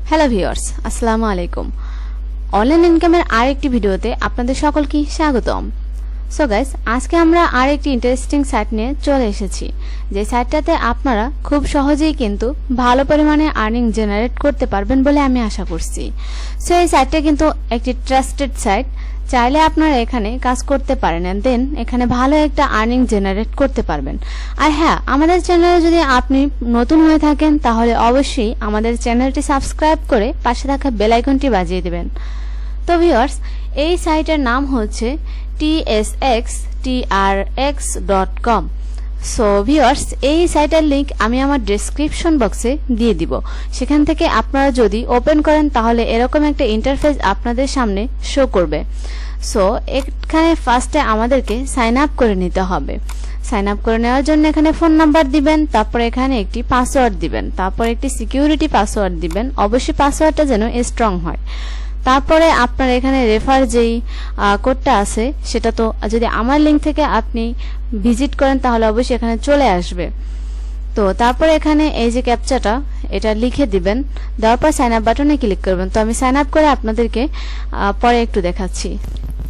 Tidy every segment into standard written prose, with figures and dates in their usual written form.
Hello viewers, আসসালামু আলাইকুম। Online ইনকামের আরেকটি ভিডিওতে আপনাদের সকলকে স্বাগতম। সো গাইস, আজকে আমরা আরেকটি ইন্টারেস্টিং সাইট নিয়ে চলে এসেছি, যে সাইটটাতে আপনারা খুব সহজেই কিন্তু ভালো পরিমাণে আর্নিং জেনারেট করতে পারবেন বলে আমি আশা করছি। সো এই সাইটটা কিন্তু একটি ট্রাস্টেড সাইট, চাইলে আপনারা এখানে কাজ করতে পারেন এন্ড দেন এখানে ভালো একটা আর্নিং জেনারেট করতে পারবেন। আর হ্যাঁ, আমাদের চ্যানেলে যদি আপনি নতুন হয়ে থাকেন তাহলে অবশ্যই আমাদের চ্যানেলটি সাবস্ক্রাইব করে পাশে থাকা বেল আইকনটি বাজিয়ে দিবেন। তো ভিউয়ার্স, এই সাইটের নাম হচ্ছে tsxtrx.com। সো ভিউয়ার্স, এই সাইটের লিংক আমি আমার ডেসক্রিপশন বক্সে দিয়ে দিব। সেখান থেকে আপনারা যদি ওপেন করেন তাহলে এরকম একটা ইন্টারফেস আপনাদের সামনে শো করবে। সো এখানে ফার্স্টে আমাদেরকে সাইন আপ করে নিতে হবে। সাইন আপ করে নেওয়ার জন্য এখানে ফোন নাম্বার দিবেন, তারপর এখানে একটি পাসওয়ার্ড দিবেন, তারপর একটি সিকিউরিটি পাসওয়ার্ড দিবেন। অবশ্যই পাসওয়ার্ডটা যেন স্ট্রং হয়। তারপরে আপনার এখানে রেফার যেই কোডটা আছে সেটা তো যদি আমার লিংক থেকে আপনি ভিজিট করেন তাহলে অবশ্যই এখানে চলে আসবে। তো তারপরে এখানে এই যে ক্যাপচাটা এটা লিখে দিবেন, দেওয়ার পর সাইন আপ বাটনে ক্লিক করবেন। তো আমি সাইন আপ করে আপনাদেরকে পরে একটু দেখাচ্ছি।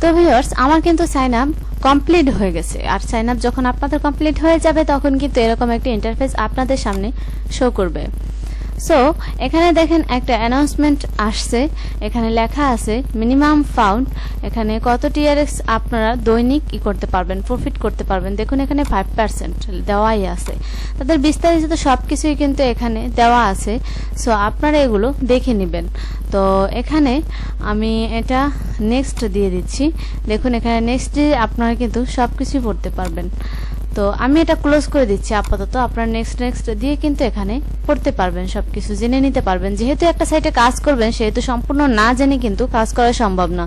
তো ভিউয়ার্স, আমার কিন্তু সাইন আপ কমপ্লিট হয়ে গেছে। আর সাইন আপ যখন আপনাদের কমপ্লিট হয়ে যাবে তখন কিন্তু এরকম একটা ইন্টারফেস আপনাদের সামনে শো করবে। সো এখানে দেখেন একটা অ্যানাউন্সমেন্ট আসছে, এখানে লেখা আছে মিনিমাম ফাউন্ড, এখানে কত টিআরএক্স আপনারা দৈনিক করতে পারবেন, প্রফিট করতে পারবেন। দেখুন এখানে 5% দেওয়াই আছে, তাদের বিস্তারিত সবকিছুই কিন্তু এখানে দেওয়া আছে। সো আপনারা এগুলো দেখে নেবেন। তো এখানে আমি এটা নেক্সট দিয়ে দিচ্ছি। দেখুন এখানে নেক্সট দিয়ে আপনারা কিন্তু সবকিছুই পড়তে পারবেন। তো আমি এটা ক্লোজ করে দিচ্ছি আপাতত। আপনারা নেক্সট দিয়ে কিন্তু এখানে পড়তে পারবেন, সবকিছু জেনে নিতে পারবেন। যেহেতু একটা সাইটে কাজ করবেন সেহেতু সম্পূর্ণ না জেনে কিন্তু কাজ করা সম্ভব না।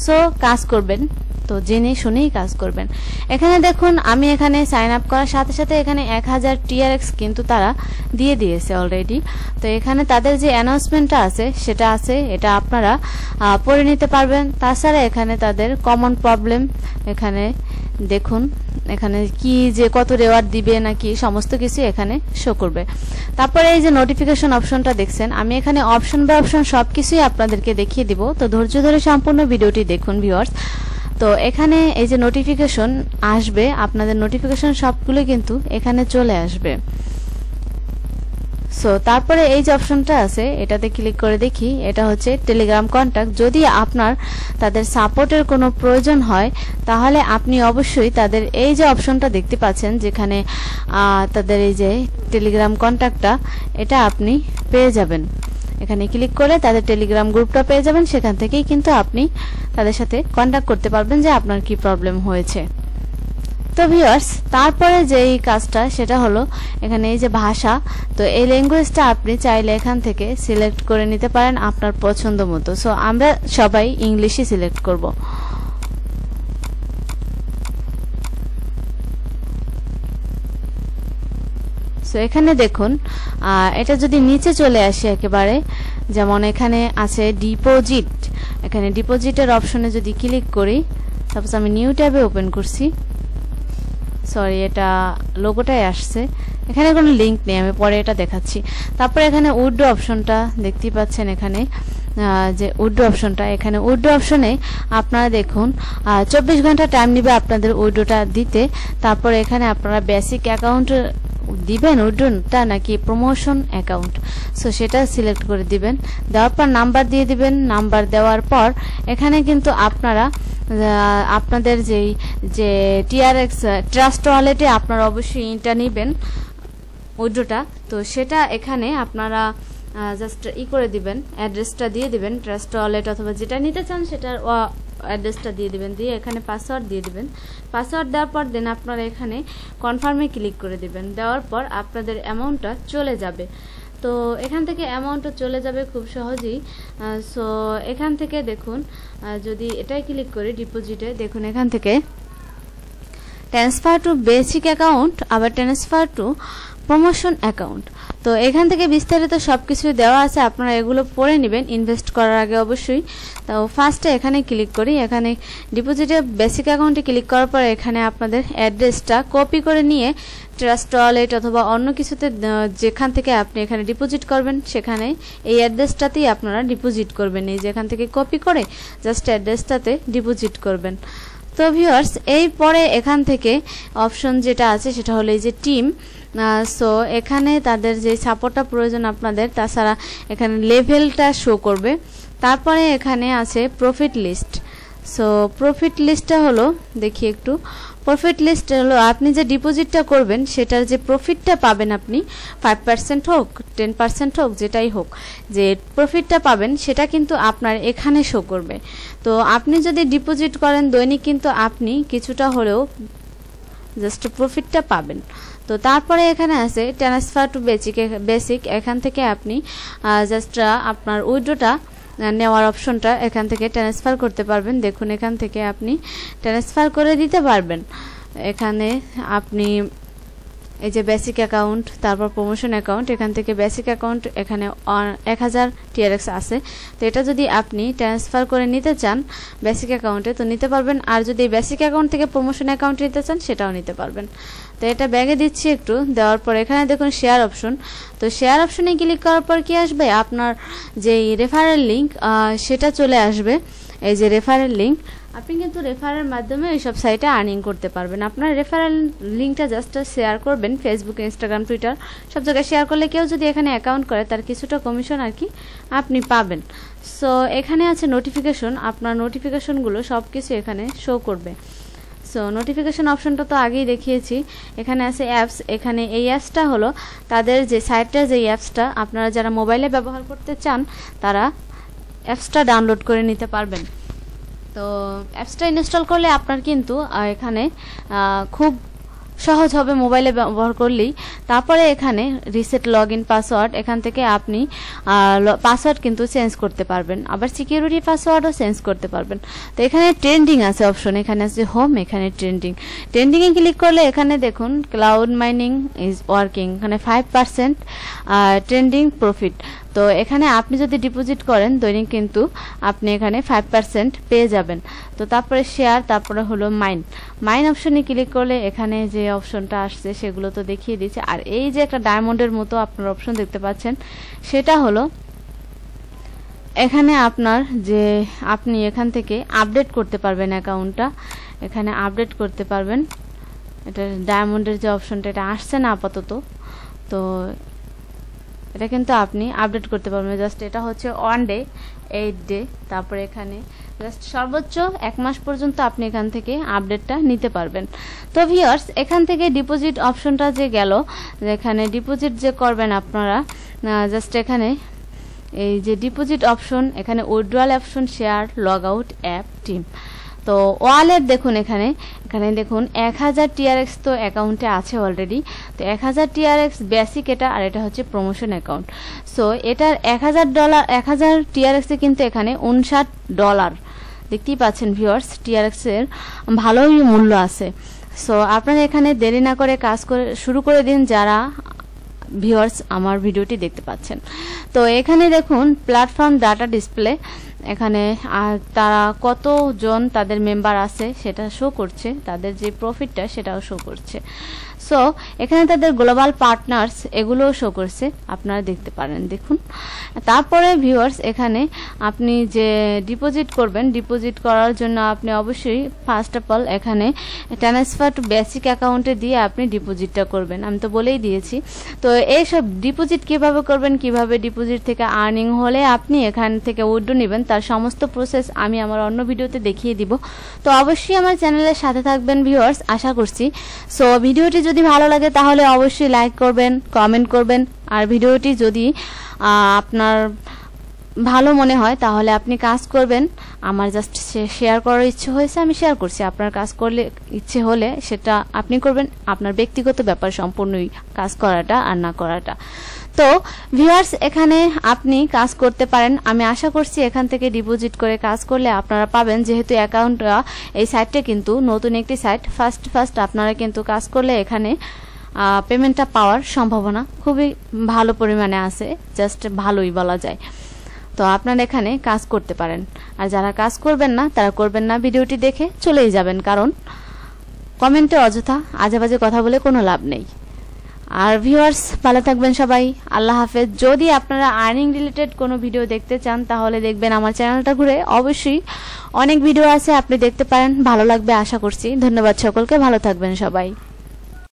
সো কাজ করবেন তো জেনে শুনেই কাজ করবেন। এখানে দেখুন আমি এখানে সাইন আপ করার সাথে সাথে এখানে 1000 টিআরএক্স কিন্তু তারা দিয়ে দিয়েছে অলরেডি। তো এখানে তাদের যে অ্যানাউন্সমেন্টটা আছে সেটা আছে, এটা আপনারা পড়ে নিতে পারবেন। তাছাড়া এখানে তাদের কমন প্রবলেম এখানে দেখুন, এখানে কি যে কত রেওয়ার্ড দিবে নাকি সমস্ত কিছু এখানে শো করবে। তারপরে এই যে নোটিফিকেশন অপশনটা দেখছেন, আমি এখানে অপশন বাই অপশন সবকিছুই আপনাদেরকে দেখিয়ে দিব। তো ধৈর্য ধরে সম্পূর্ণ ভিডিওটি দেখুন ভিউয়ার্স। তো এখানে এই যে নোটিফিকেশন আসবে, আপনাদের নোটিফিকেশন সবগুলো কিন্তু এখানে চলে আসবে। সো তারপরে এই যে অপশনটা আছে এটাতে ক্লিক করে দেখি, এটা হচ্ছে টেলিগ্রাম কন্ট্যাক্ট। যদি আপনার তাদের সাপোর্টের কোনো প্রয়োজন হয় তাহলে আপনি অবশ্যই তাদের এই যে অপশনটা দেখতে পাচ্ছেন যেখানে তাদের এই যে টেলিগ্রাম কন্ট্যাক্টটা, এটা আপনি পেয়ে যাবেন। এখানে ক্লিক করলে তাদের টেলিগ্রাম গ্রুপটা পেয়ে যাবেন। সেখান থেকেই কিন্তু আপনি তাদের সাথে কন্ট্যাক্ট করতে পারবেন যে আপনার কি প্রবলেম হয়েছে। তো ভিউয়ার্স, তারপরে যেই কাজটা সেটা হলো এখানে এই যে ভাষা, তো এই ল্যাঙ্গুয়েজটা আপনি চাইলে এখান থেকে সিলেক্ট করে নিতে পারেন আপনার পছন্দ মতো। সো আমরা সবাই ইংলিশই সিলেক্ট করব। সো এখানে দেখুন এটা যদি নিচে চলে আসে একেবারে, যেমন এখানে আছে ডিপোজিট, এখানে ডিপোজিটের অপশনে যদি ক্লিক করি, সাপোজ আমি নিউ ট্যাবে ওপেন করছি, সরি এটা লোগোটাই আসছে, এখানে কোনো লিঙ্ক নেই, আমি পরে এটা দেখাচ্ছি। তারপরে এখানে উইথড্র অপশনটা দেখতেই পাচ্ছেন, এখানে যে উইথড্র অপশনটা, এখানে উইথড্র অপশনে আপনারা দেখুন 24 ঘন্টা টাইম নেবে আপনাদের উইথড্রটা দিতে। তারপরে এখানে আপনারা বেসিক অ্যাকাউন্ট দিবেন উইথড্রটা নাকি প্রমোশন অ্যাকাউন্ট, সো সেটা সিলেক্ট করে দিবেন। দেওয়ার পর নাম্বার দিয়ে দিবেন। নাম্বার দেওয়ার পর এখানে কিন্তু আপনারা আপনাদের যে টিআরএক্স ট্রাস্ট ওয়ালেটে আপনারা অবশ্যই এটা নেবেন উইথড্রটা, তো সেটা এখানে আপনারা জাস্ট করে দিবেন, অ্যাড্রেসটা দিয়ে দিবেন, ট্রাস্ট ওয়ালেট অথবা যেটা নিতে চান সেটার অ্যাড্রেসটা দিয়ে দিবেন, দিয়ে এখানে পাসওয়ার্ড দিয়ে দিবেন। পাসওয়ার্ড দেওয়ার পর দেন আপনারা এখানে কনফার্মে ক্লিক করে দিবেন। দেওয়ার পর আপনাদের অ্যামাউন্টটা চলে যাবে। তো এখান থেকে অ্যামাউন্টটা চলে যাবে খুব সহজেই। সো এখান থেকে দেখুন যদি এটাই ক্লিক করি ডিপোজিটে, দেখুন এখান থেকে ট্রান্সফার টু বেসিক অ্যাকাউন্ট, আবার ট্রান্সফার টু প্রমোশন অ্যাকাউন্ট। তো এখান থেকে বিস্তারিত সবকিছু দেওয়া আছে, আপনারা এগুলো পড়ে নেবেন ইনভেস্ট করার আগে অবশ্যই। তো ফার্স্টে এখানে ক্লিক করি, এখানে ডিপোজিটে বেসিক অ্যাকাউন্টে ক্লিক করার পর এখানে আপনাদের অ্যাড্রেসটা কপি করে নিয়ে ট্রাস্ট ওয়ালেট অথবা অন্য কিছুতে যেখান থেকে আপনি এখানে ডিপোজিট করবেন সেখানে এই অ্যাড্রেসটাতেই আপনারা ডিপোজিট করবেন। এই যেখান থেকে কপি করে জাস্ট অ্যাড্রেসটাতে ডিপোজিট করবেন। তো ভিউয়ার্স এই পরে এখান থেকে অপশন যেটা আছে সেটা হলো এই যে টিম। সো এখানে তাদের যে সাপোর্টটা প্রয়োজন আপনাদের, তাছাড়া এখানে লেভেলটা শো করবে। তারপরে এখানে আছে প্রফিট লিস্ট। সো প্রফিট লিস্টটা হলো দেখি একটু, প্রফিট লিস্ট হলো আপনি যে ডিপোজিটটা করবেন সেটার যে প্রফিটটা পাবেন আপনি 5% হোক 10% হোক যেটাই হোক, যে প্রফিটটা পাবেন সেটা কিন্তু আপনার এখানে শো করবে। তো আপনি যদি ডিপোজিট করেন দৈনিক কিন্তু আপনি কিছুটা হলেও জাস্ট প্রফিটটা পাবেন। তো তারপরে এখানে আছে ট্রান্সফার টু বেসিক। এখান থেকে আপনি জাস্ট আপনার উইথড্রটা নেওয়ার অপশনটা এখান থেকে ট্রান্সফার করতে পারবেন। দেখুন এখান থেকে আপনি ট্রান্সফার করে দিতে পারবেন। এখানে আপনি এই যে বেসিক অ্যাকাউন্ট, তারপর প্রমোশন অ্যাকাউন্ট, এখান থেকে বেসিক অ্যাকাউন্ট এখানে 1000 TRX আছে। তো এটা যদি আপনি ট্রান্সফার করে নিতে চান বেসিক অ্যাকাউন্টে তো নিতে পারবেন, আর যদি বেসিক অ্যাকাউন্ট থেকে প্রমোশন অ্যাকাউন্টে নিতে চান সেটাও নিতে পারবেন। তো এটা ব্যাগে দিচ্ছি একটু, দেওয়ার পর এখানে দেখুন শেয়ার অপশন। তো শেয়ার অপশনে ক্লিক করার পর কি আসবে, আপনার যে রেফারেল লিঙ্ক সেটা চলে আসবে। এই যে রেফারেল লিঙ্ক, আপনি কিন্তু রেফারের মাধ্যমে এইসব সাইটে আর্নিং করতে পারবেন। আপনার রেফারেল লিঙ্কটা জাস্ট শেয়ার করবেন ফেসবুক, ইনস্টাগ্রাম, টুইটার সব জায়গায় শেয়ার করলে কেউ যদি এখানে অ্যাকাউন্ট করে তার কিছুটা কমিশন আর কি আপনি পাবেন। সো এখানে আছে নোটিফিকেশন, আপনার নোটিফিকেশনগুলো সব কিছু এখানে শো করবে। সো নোটিফিকেশন অপশনটা তো আগেই দেখিয়েছি। এখানে আছে অ্যাপস, এখানে এই অ্যাপসটা হলো তাদের যে সাইটটার যে অ্যাপসটা আপনারা যারা মোবাইলে ব্যবহার করতে চান তারা অ্যাপসটা ডাউনলোড করে নিতে পারবেন। তো অ্যাপসটা ইনস্টল করলে আপনার কিন্তু এখানে খুব সহজ হবে মোবাইলে ব্যবহার করলেই। তারপরে এখানে রিসেট লগইন পাসওয়ার্ড, এখান থেকে আপনি পাসওয়ার্ড কিন্তু চেঞ্জ করতে পারবেন, আবার সিকিউরিটি পাসওয়ার্ডও চেঞ্জ করতে পারবেন। তো এখানে ট্রেন্ডিং আছে অপশন, এখানে আছে হোম, এখানে ট্রেন্ডিংয়ে ক্লিক করলে এখানে দেখুন ক্লাউড মাইনিং ইজ ওয়ার্কিং, এখানে 5% ট্রেন্ডিং প্রফিট। তো এখানে আপনি যদি ডিপোজিট করেন দৈনিক কিন্তু আপনি এখানে 5% পেয়ে যাবেন। তো তারপরে শেয়ার, তারপরে হলো মাইন অপশনে ক্লিক করলে এখানে যে অপশনটা আসছে সেগুলো তো দেখিয়ে দিচ্ছে। আর এই যে একটা ডায়মন্ডের মতো আপনার অপশন দেখতে পাচ্ছেন সেটা হলো এখানে আপনার যে আপনি এখান থেকে আপডেট করতে পারবেন অ্যাকাউন্টটা, এখানে আপডেট করতে পারবেন। এটা ডায়মন্ডের যে অপশনটা এটা আসছে না আপাতত, তো এটা কিন্তু আপনি আপডেট করতে পারবেন। জাস্ট এটা হচ্ছে 1 ডে 8 ডে, তারপরে এখানে জাস্ট সর্বোচ্চ 1 মাস পর্যন্ত আপনি এখান থেকে আপডেটটা নিতে পারবেন। তো ভিউয়ার্স এখান থেকে ডিপোজিট অপশনটা যে গেল, এখানে ডিপোজিট যে করবেন আপনারা জাস্ট এখানে এই যে ডিপোজিট অপশন, এখানে withdrawal option, share, log out, app, team. তো ওয়ালেট দেখুন এখানে দেখুন 1000 TRX তো অ্যাকাউন্টে আছে অলরেডি। তো 1000 TRX বেসিক এটা, আর এটা হচ্ছে প্রমোশন অ্যাকাউন্ট। সো এটার $1000 TRX এ কিন্তু এখানে $59 দেখতেই পাচ্ছেন ভিউয়ার্স, TRX এর ভালোই মূল্য আছে। সো আপনারা এখানে দেরি না করে কাজ শুরু করে দিন যারা ভিউয়ার্স আমার ভিডিওটি দেখতে পাচ্ছেন। তো এখানে দেখুন প্ল্যাটফর্ম ডাটা ডিসপ্লে, এখানে তারা কতজন তাদের মেম্বার আছে সেটা শো করছে, তাদের যে প্রফিটটা সেটাও শো করছে। সো এখানে তাদের গ্লোবাল পার্টনার্স এগুলোও শো করছে, আপনারা দেখতে পারেন দেখুন। তারপরে ভিউয়ার্স এখানে আপনি যে ডিপোজিট করবেন, ডিপোজিট করার জন্য আপনি অবশ্যই ফার্স্ট অফ অল এখানে ট্রান্সফার টু বেসিক অ্যাকাউন্টে দিয়ে আপনি ডিপোজিটটা করবেন, আমি তো বলেই দিয়েছি। তো এইসব ডিপোজিট কিভাবে করবেন, কিভাবে ডিপোজিট থেকে আর্নিং হলে আপনি এখান থেকে উইথড্র নেবেন তার সমস্ত প্রসেস আমি আমার অন্য ভিডিওতে দেখিয়ে দিব। তো অবশ্যই আমার চ্যানেলের সাথে থাকবেন ভিউয়ার্স, আশা করছি। সো ভিডিওটি যদি ভালো লাগে তাহলে অবশ্যই লাইক করবেন, কমেন্ট করবেন, আর ভিডিওটি যদি আপনার ভালো মনে হয় তাহলে আপনি কাজ করবেন। আমার জাস্ট শেয়ার করার ইচ্ছে হয়েছে, আমি শেয়ার করছি। আপনার কাজ করলে ইচ্ছে হলে সেটা আপনি করবেন, আপনার ব্যক্তিগত ব্যাপার সম্পূর্ণই কাজ করাটা আর না করাটা। তো ভিউয়ার্স এখানে আপনি কাজ করতে পারেন, আমি আশা করছি এখান থেকে ডিপোজিট করে কাজ করলে আপনারা পাবেন। যেহেতু অ্যাকাউন্টটা এই সাইটটা কিন্তু নতুন একটি সাইট, ফার্স্ট আপনারা কিন্তু কাজ করলে এখানে পেমেন্টটা পাওয়ার সম্ভাবনা খুবই ভালো পরিমাণে আছে, জাস্ট ভালোই বলা যায়। তো আপনারা এখানে কাজ করতে পারেন, আর যারা কাজ করবেন না তারা করবেন না, ভিডিওটি দেখে চলেই যাবেন, কারণ কমেন্টে অযথা আজেবাজে কথা বলে কোনো লাভ নেই। আর ভিউয়ার্স ভালো থাকবেন সবাই, আল্লাহ হাফেজ। যদি আপনারা আর্নিং রিলেটেড কোনো ভিডিও দেখতে চান তাহলে দেখবেন আমার চ্যানেলটা ঘুরে, অবশ্যই অনেক ভিডিও আছে, আপনি দেখতে পারেন, ভালো লাগবে আশা করছি। ধন্যবাদ সকলকে, ভালো থাকবেন সবাই।